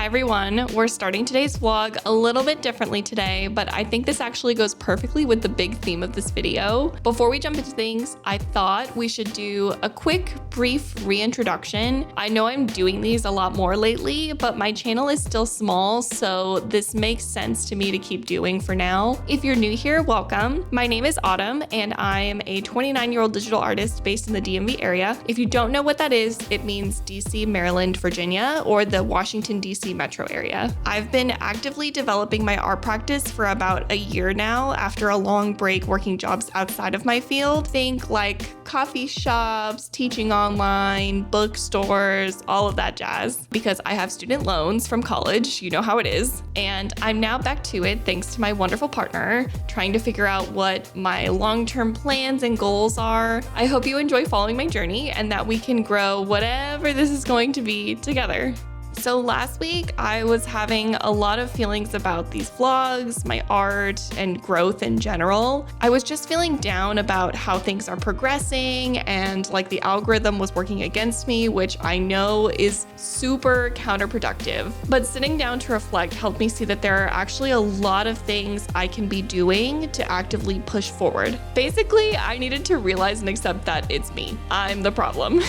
everyone, we're starting today's vlog a little bit differently today, but I think this actually goes perfectly with the big theme of this video. Before we jump into things, I thought we should do a quick, brief reintroduction. I know I'm doing these a lot more lately, but my channel is still small, so this makes sense to me to keep doing for now. If you're new here, welcome. My name is Autumn, and I am a 29-year-old digital artist based in the DMV area. If you don't know what that is, it means DC, Maryland, Virginia, or the Washington, DC metro area. I've been actively developing my art practice for about a year now after a long break working jobs outside of my field. Think like coffee shops, teaching online, bookstores, all of that jazz. Because I have student loans from college, you know how it is. And I'm now back to it thanks to my wonderful partner, trying to figure out what my long-term plans and goals are. I hope you enjoy following my journey and that we can grow whatever this is going to be together. So last week, I was having a lot of feelings about these vlogs, my art, and growth in general. I was just feeling down about how things are progressing and like the algorithm was working against me, which I know is super counterproductive. But sitting down to reflect helped me see that there are actually a lot of things I can be doing to actively push forward. Basically, I needed to realize and accept that it's me. I'm the problem.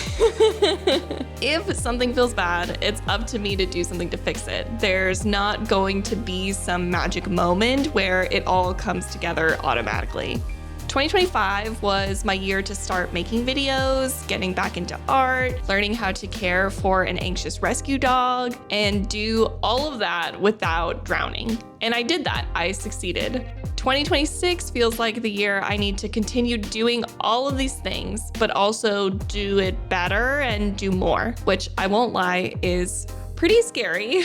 If something feels bad, it's up to me to do something to fix it. There's not going to be some magic moment where it all comes together automatically. 2025 was my year to start making videos, getting back into art, learning how to care for an anxious rescue dog, and do all of that without drowning. And I did that. I succeeded. 2026 feels like the year I need to continue doing all of these things, but also do it better and do more, which I won't lie is pretty scary.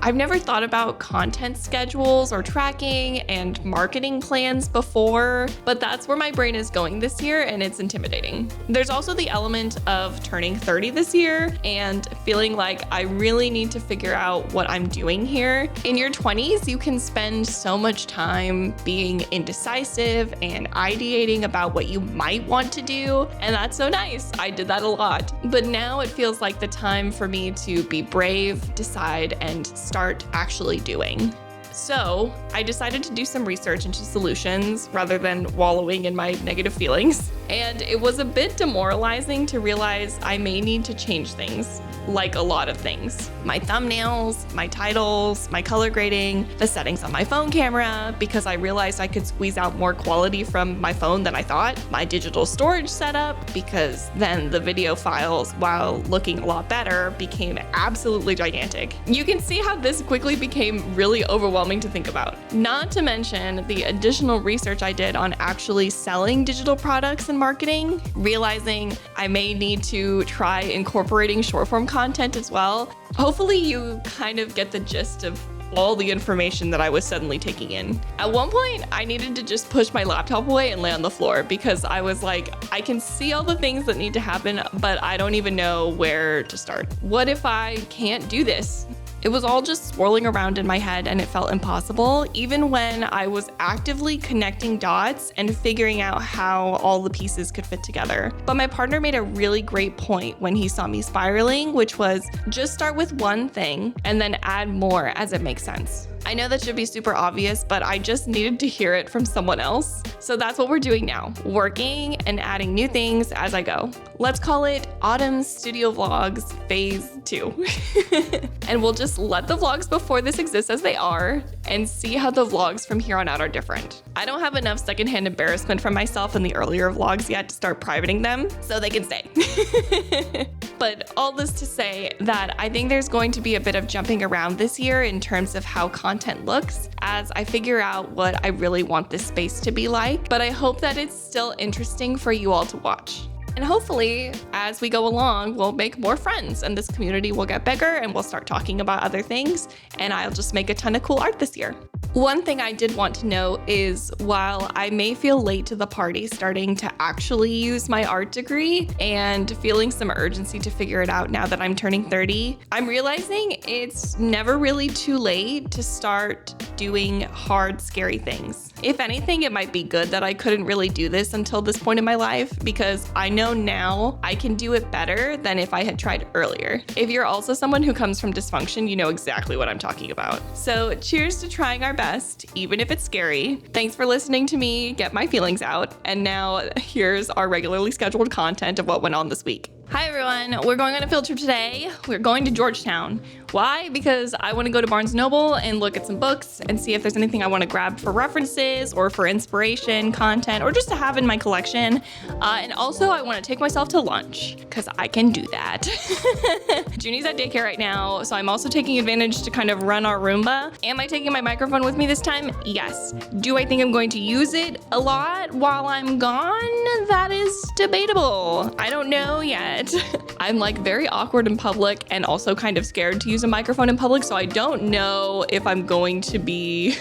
I've never thought about content schedules or tracking and marketing plans before, but that's where my brain is going this year and it's intimidating. There's also the element of turning 30 this year and feeling like I really need to figure out what I'm doing here. In your 20s, you can spend so much time being indecisive and ideating about what you might want to do, and that's so nice. I did that a lot. But now it feels like the time for me to be brave, decide, and start actually doing. So I decided to do some research into solutions rather than wallowing in my negative feelings. And it was a bit demoralizing to realize I may need to change things, like a lot of things. My thumbnails, my titles, my color grading, the settings on my phone camera, because I realized I could squeeze out more quality from my phone than I thought. My digital storage setup, because then the video files, while looking a lot better, became absolutely gigantic. You can see how this quickly became really overwhelming to think about. Not to mention the additional research I did on actually selling digital products and marketing, realizing I may need to try incorporating short form content as well. Hopefully you kind of get the gist of all the information that I was suddenly taking in. At one point, I needed to just push my laptop away and lay on the floor because I was like, I can see all the things that need to happen, but I don't even know where to start. What if I can't do this? It was all just swirling around in my head and it felt impossible, even when I was actively connecting dots and figuring out how all the pieces could fit together. But my partner made a really great point when he saw me spiraling, which was just start with one thing and then add more as it makes sense. I know that should be super obvious, but I just needed to hear it from someone else. So that's what we're doing now, working and adding new things as I go. Let's call it Autumn's Studio Vlogs Phase 2. And we'll just let the vlogs before this exist as they are and see how the vlogs from here on out are different. I don't have enough secondhand embarrassment from myself in the earlier vlogs yet to start privating them, so they can stay. But all this to say that I think there's going to be a bit of jumping around this year in terms of how content looks as I figure out what I really want this space to be like, but I hope that it's still interesting for you all to watch. And hopefully, as we go along, we'll make more friends and this community will get bigger and we'll start talking about other things and I'll just make a ton of cool art this year. One thing I did want to note is while I may feel late to the party starting to actually use my art degree and feeling some urgency to figure it out now that I'm turning 30, I'm realizing it's never really too late to start doing hard, scary things. If anything, it might be good that I couldn't really do this until this point in my life because I know now I can do it better than if I had tried earlier. If you're also someone who comes from dysfunction, you know exactly what I'm talking about. So cheers to trying our best, even if it's scary. Thanks for listening to me get my feelings out. And now here's our regularly scheduled content of what went on this week. Hi everyone, we're going on a field trip today. We're going to Georgetown. Why? Because I want to go to Barnes & Noble and look at some books and see if there's anything I want to grab for references or for inspiration, content, or just to have in my collection. And also I want to take myself to lunch because I can do that. Junie's at daycare right now, so I'm also taking advantage to kind of run our Roomba. Am I taking my microphone with me this time? Yes. Do I think I'm going to use it a lot while I'm gone? That is debatable. I don't know yet. I'm like very awkward in public and also kind of scared to use a microphone in public, so I don't know if I'm going to be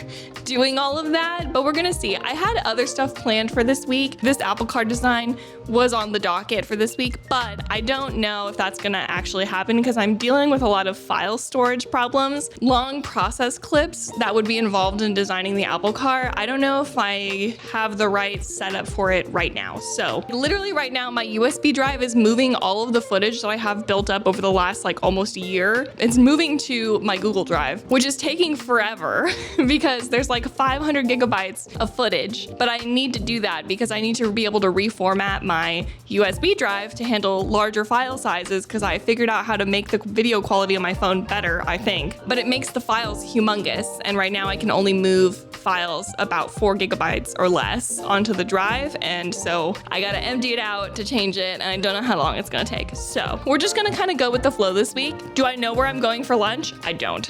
doing all of that, but we're gonna see. I had other stuff planned for this week. This Apple Card design was on the docket for this week, but I don't know if that's gonna actually happen because I'm dealing with a lot of file storage problems. Long process clips that would be involved in designing the Apple Card. I don't know if I have the right setup for it right now. So literally right now, my USB drive is moving all of the footage that I have built up over the last like almost a year. It's moving to my Google Drive, which is taking forever because there's like 500 gigabytes of footage, but I need to do that because I need to be able to reformat my USB drive to handle larger file sizes because I figured out how to make the video quality on my phone better, I think, but it makes the files humongous. And right now I can only move files about 4 gigabytes or less onto the drive. And so I gotta empty it out to change it. And I don't know how long it's gonna take. So we're just gonna kind of go with the flow this week. Do I know where I'm going for lunch? I don't.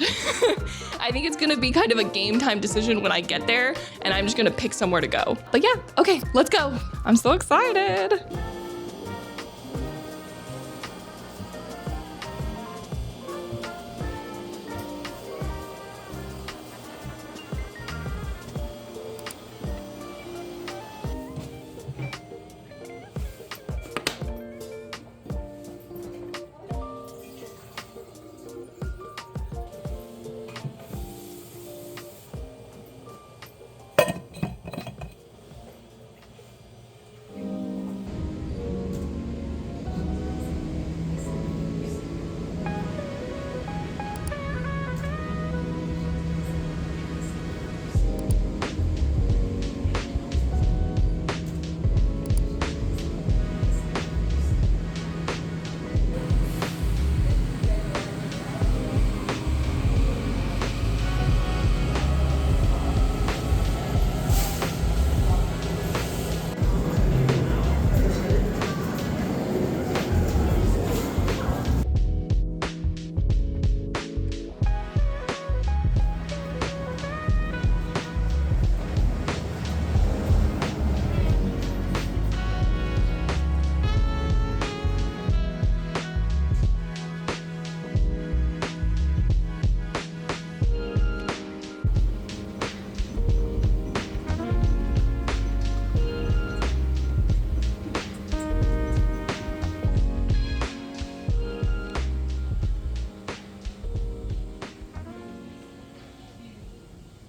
I think it's gonna be kind of a game time decision when I get there and I'm just gonna pick somewhere to go. But yeah, okay, let's go. I'm so excited.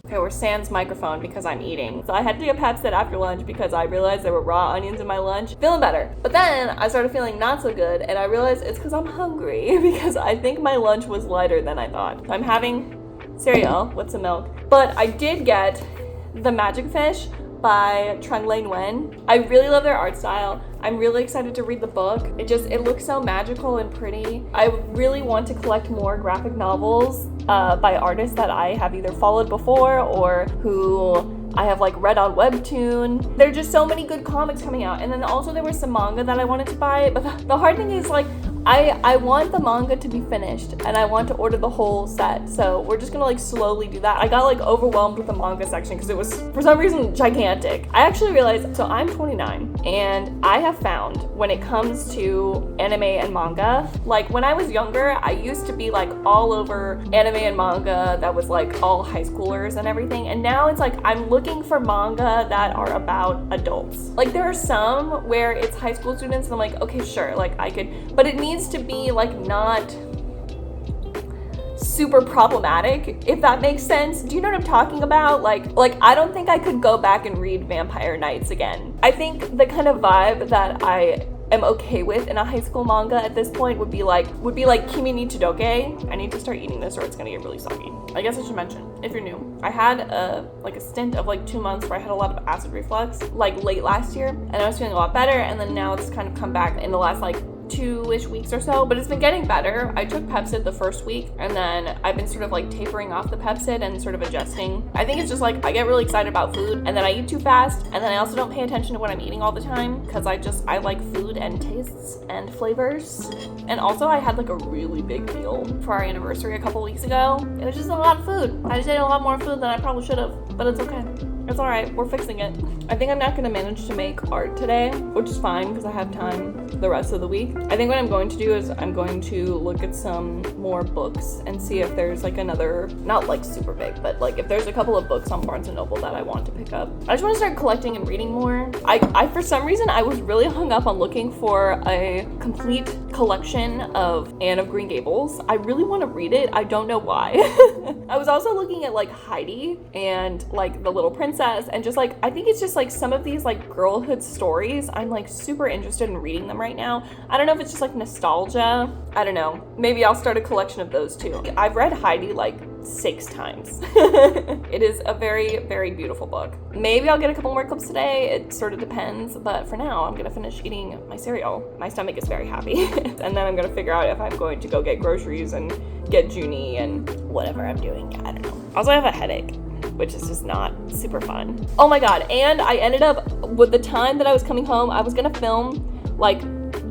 Okay, we're sans microphone because I'm eating. So I had to take a pap set after lunch because I realized there were raw onions in my lunch. Feeling better. But then I started feeling not so good and I realized it's because I'm hungry because I think my lunch was lighter than I thought. So I'm having cereal with some milk. But I did get The Magic Fish by Trung Le Nguyen. I really love their art style. I'm really excited to read the book. It looks so magical and pretty. I really want to collect more graphic novels by artists that I have either followed before or who I have like read on Webtoon. There are just so many good comics coming out. And then also there was some manga that I wanted to buy, but the hard thing is like I want the manga to be finished and I want to order the whole set. So we're just gonna like slowly do that. I got like overwhelmed with the manga section because it was for some reason gigantic. I actually realized, so I'm 29 and I have found when it comes to anime and manga, like when I was younger, I used to be like all over anime and manga that was like all high schoolers and everything. And now it's like I'm looking for manga that are about adults. Like there are some where it's high school students and I'm like, okay, sure, like I could, but it needs to be like not super problematic, if that makes sense. Do you know what I'm talking about? Like I don't think I could go back and read Vampire Nights again. I think the kind of vibe that I am okay with in a high school manga at this point would be like Kimi ni Todoke. I need to start eating this or it's gonna get really soggy. I guess I should mention, if you're new, I had a stint of like 2 months where I had a lot of acid reflux, like late last year, and I was feeling a lot better, and then now it's kind of come back in the last like 2-ish weeks or so, but it's been getting better. I took Pepsid the first week and then I've been sort of like tapering off the Pepsid and sort of adjusting. I think it's just like I get really excited about food and then I eat too fast, and then I also don't pay attention to what I'm eating all the time because I like food and tastes and flavors. And also I had like a really big meal for our anniversary a couple weeks ago. It was just a lot of food. I just ate a lot more food than I probably should have, but it's okay. It's all right, we're fixing it. I think I'm not gonna manage to make art today, which is fine because I have time the rest of the week. I think what I'm going to do is I'm going to look at some more books and see if there's like another, not like super big, but like if there's a couple of books on Barnes & Noble that I want to pick up. I just want to start collecting and reading more. I for some reason, I was really hung up on looking for a complete collection of Anne of Green Gables. I really want to read it. I don't know why. I was also looking at like Heidi and like The Little Princess, and just like, I think it's just like some of these like girlhood stories. I'm like super interested in reading them right now. I don't know if it's just like nostalgia. I don't know. Maybe I'll start a collection of those too. I've read Heidi like 6 times. It is a very, very beautiful book. Maybe I'll get a couple more clips today. It sort of depends, but for now, I'm gonna finish eating my cereal. My stomach is very happy. And then I'm gonna figure out if I'm going to go get groceries and get Junie and whatever I'm doing. I don't know. Also, I have a headache, which is just not super fun. Oh my God, and I ended up, with the time that I was coming home, I was gonna film like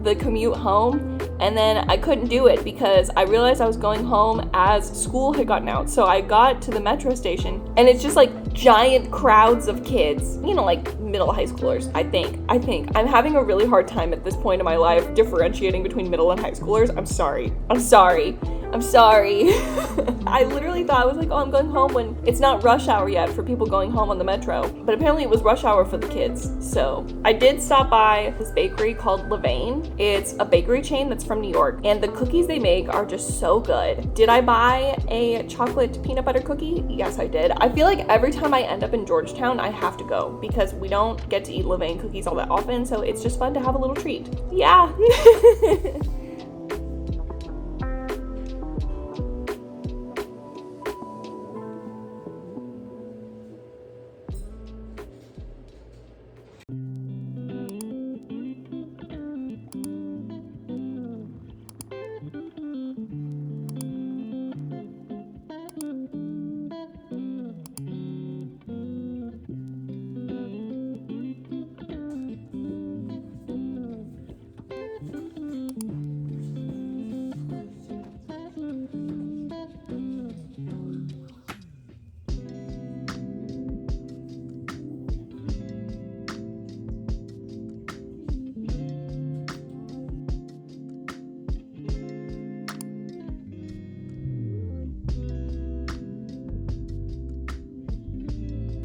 the commute home, and then I couldn't do it because I realized I was going home as school had gotten out. So I got to the metro station and it's just like giant crowds of kids, you know, like middle high schoolers, I think. I'm having a really hard time at this point in my life differentiating between middle and high schoolers. I'm sorry. I literally thought, I was like, oh, I'm going home when it's not rush hour yet for people going home on the metro. But apparently it was rush hour for the kids. So I did stop by this bakery called Levain. It's a bakery chain that's from New York, and the cookies they make are just so good. Did I buy a chocolate peanut butter cookie? Yes, I did. I feel like every time I end up in Georgetown, I have to go because we don't get to eat Levain cookies all that often. So it's just fun to have a little treat. Yeah.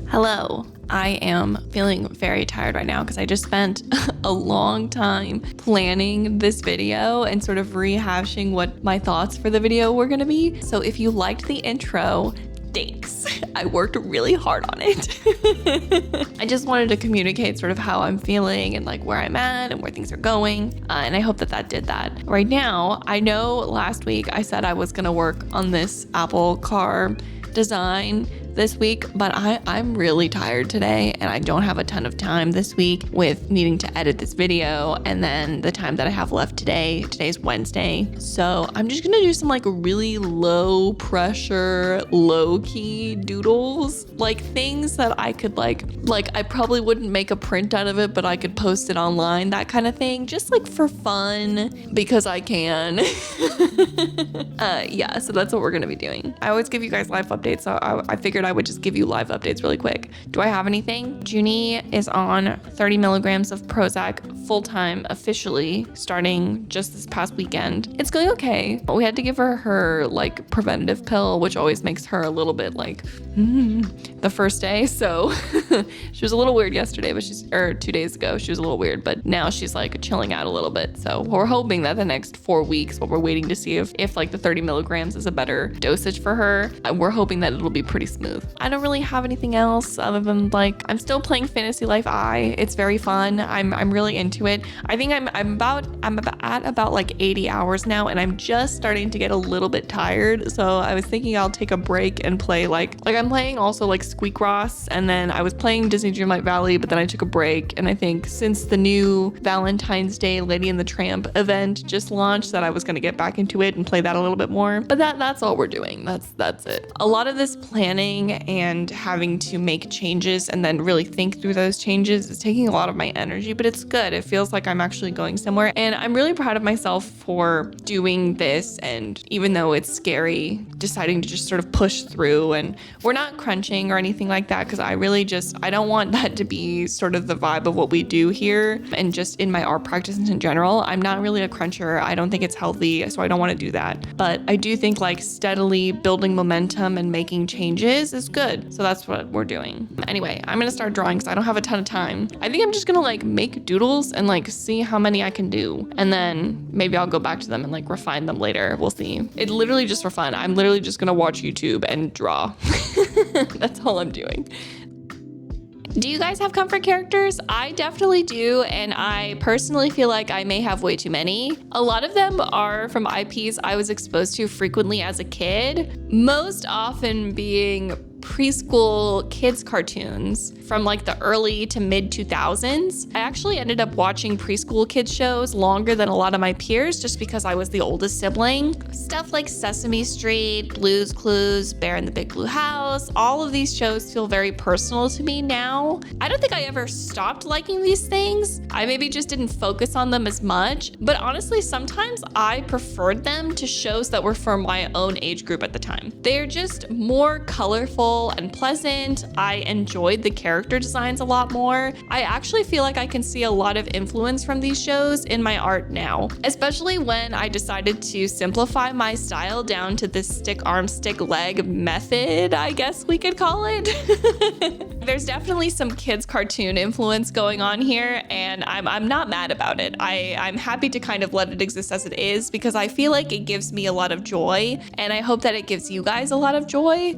Hello, I am feeling very tired right now because I just spent a long time planning this video and sort of rehashing what my thoughts for the video were gonna be. So if you liked the intro, thanks. I worked really hard on it. I just wanted to communicate sort of how I'm feeling and like where I'm at and where things are going. And I hope that that did that. Right now, I know last week I said I was gonna work on this Apple car design this week, but I'm really tired today and I don't have a ton of time this week with needing to edit this video and then the time that I have left today. Today's Wednesday. So I'm just gonna do some like really low pressure, low key doodles, like things that I could like I probably wouldn't make a print out of it, but I could post it online, that kind of thing, just like for fun because I can. Yeah, so that's what we're gonna be doing. I always give you guys live updates, so I figured I would just give you live updates really quick. Do I have anything? Junie is on 30 milligrams of Prozac full-time officially starting just this past weekend. It's going okay, but we had to give her like preventative pill, which always makes her a little bit like the first day. So she was a little weird yesterday, but 2 days ago, she was a little weird, but now she's like chilling out a little bit. So we're hoping that the next 4 weeks, while we're waiting to see if like the 30 milligrams is a better dosage for her, we're hoping that it'll be pretty smooth. I don't really have anything else other than like, I'm still playing Fantasy Life I. It's very fun. I'm really into it. I think I'm at about like 80 hours now, and I'm just starting to get a little bit tired. So I was thinking I'll take a break and play like I'm playing also like Squeak Ross, and then I was playing Disney Dreamlight Valley, but then I took a break. And I think since the new Valentine's Day Lady and the Tramp event just launched, that I was gonna get back into it and play that a little bit more. But that's all we're doing. That's it. A lot of this planning and having to make changes and then really think through those changes is taking a lot of my energy, but it's good. It feels like I'm actually going somewhere, and I'm really proud of myself for doing this. And even though it's scary, deciding to just sort of push through, and we're not crunching or anything like that, because I don't want that to be sort of the vibe of what we do here and just in my art practice in general. I'm not really a cruncher. I don't think it's healthy, so I don't want to do that. But I do think like steadily building momentum and making changes is good. So that's what we're doing. Anyway, I'm gonna start drawing because I don't have a ton of time. I think I'm just gonna like make doodles and like see how many I can do. And then maybe I'll go back to them and like refine them later. We'll see. It's literally just for fun. I'm literally just gonna watch YouTube and draw. That's all I'm doing. Do you guys have comfort characters? I definitely do, and I personally feel like I may have way too many. A lot of them are from IPs I was exposed to frequently as a kid, most often being preschool kids cartoons from like the early to mid 2000s. I actually ended up watching preschool kids shows longer than a lot of my peers just because I was the oldest sibling. Stuff like Sesame Street, Blue's Clues, Bear in the Big Blue House, all of these shows feel very personal to me now. I don't think I ever stopped liking these things. I maybe just didn't focus on them as much, but honestly, sometimes I preferred them to shows that were for my own age group at the time. They're just more colorful and pleasant. I enjoyed the character designs a lot more. I actually feel like I can see a lot of influence from these shows in my art now, especially when I decided to simplify my style down to this stick arm, stick leg method, I guess we could call it. There's definitely some kids cartoon influence going on here, and I'm not mad about it. I'm happy to kind of let it exist as it is because I feel like it gives me a lot of joy, and I hope that it gives you guys a lot of joy.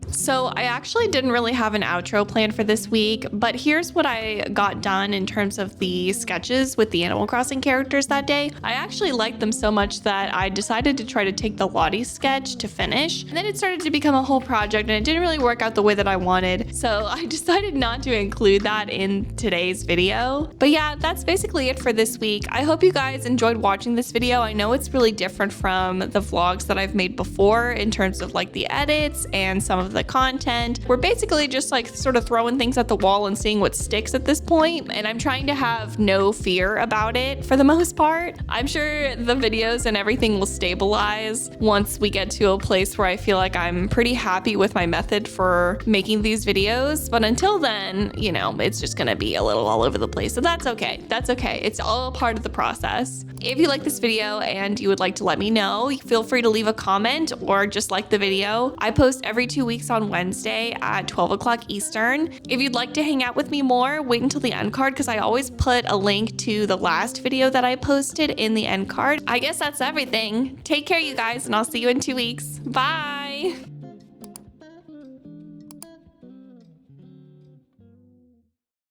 So I actually didn't really have an outro planned for this week, but here's what I got done in terms of the sketches with the Animal Crossing characters that day. I actually liked them so much that I decided to try to take the Lottie sketch to finish, and then it started to become a whole project and it didn't really work out the way that I wanted. So I decided not to include that in today's video. But yeah, that's basically it for this week. I hope you guys enjoyed watching this video. I know it's really different from the vlogs that I've made before in terms of like the edits and some of the content. We're basically just like sort of throwing things at the wall and seeing what sticks at this point, and I'm trying to have no fear about it for the most part. I'm sure the videos and everything will stabilize once we get to a place where I feel like I'm pretty happy with my method for making these videos, but until then, you know, it's just gonna be a little all over the place, so that's okay. That's okay. It's all part of the process. If you like this video and you would like to let me know, feel free to leave a comment or just like the video. I post every 2 weeks on Wednesday at 12 o'clock Eastern. If you'd like to hang out with me more, wait until the end card because I always put a link to the last video that I posted in the end card. I guess that's everything. Take care, you guys, and I'll see you in 2 weeks. Bye!